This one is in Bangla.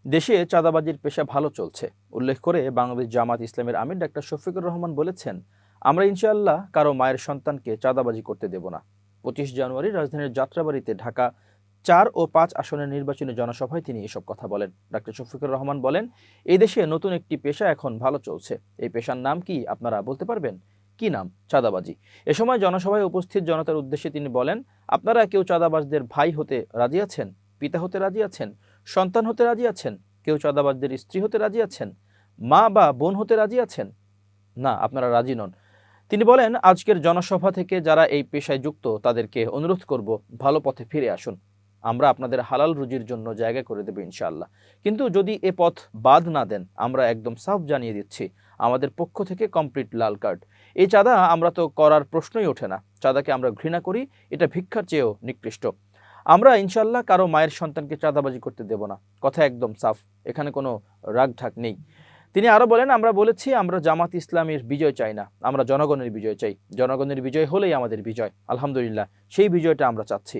দেশে চাঁদাবাজির পেশা ভালো চলছে উল্লেখ করে বাংলাদেশ জামাত ইসলামের আমির ডাক্তার শফিকুর রহমান বলেছেন, আমরা ইনশাআল্লাহ কারো মায়ের সন্তানকে চাঁদাবাজি করতে দেব না। 25 জানুয়ারি রাজধানীর যাত্রাবাড়িতে ঢাকা 4 ও 5 আসনের নির্বাচনী জনসভায় তিনি এসব কথা বলেন। ডাক্তার শফিকুর রহমান বলেন, এই দেশে নতুন একটি পেশা এখন ভালো চলছে। এই পেশার নাম কি আপনারা বলতে পারবেন? কি নাম? চাঁদাবাজি। এ সময় জনসভায় উপস্থিত জনতার উদ্দেশ্যে তিনি বলেন, আপনারা কেউ চাঁদাবাজদের ভাই হতে রাজি আছেন? পিতা হতে রাজি আছেন? সন্তান হতে রাজি আছেন? কেউ চাঁদাবাজদের স্ত্রী হতে রাজি আছেন? মা বা বোন হতে রাজি আছেন? না, আপনারা রাজি নন। তিনি বলেন, আজকের জনসভা থেকে যারা এই পেশায় যুক্ত তাদেরকে অনুরোধ করব, ভালো পথে ফিরে আসুন। আমরা আপনাদের হালাল রুজির জন্য জায়গা করে দেব ইনশাআল্লাহ। কিন্তু যদি এ পথ বাদ না দেন, আমরা একদম সাফ জানিয়ে দিচ্ছি, আমাদের পক্ষ থেকে কমপ্লিট লাল কার্ড। এই চাঁদা আমরা তো করার প্রশ্নই ওঠে না। চাঁদাকে আমরা ঘৃণা করি, এটা ভিক্ষার চেয়েও নিকৃষ্ট। আমরা ইনশাআল্লাহ কারো মায়ের সন্তানকে চাঁদাবাজি করতে দেব না। কথা একদম সাফ, এখানে কোনো রাগঢাক নেই। তিনি আরো বলেন, আমরা বলেছি আমরা জামাত ইসলামের বিজয় চাই না, আমরা জনগণের বিজয় চাই। জনগণের বিজয় হলেই আমাদের বিজয়। আলহামদুলিল্লাহ, সেই বিজয়টা আমরা চাচ্ছি।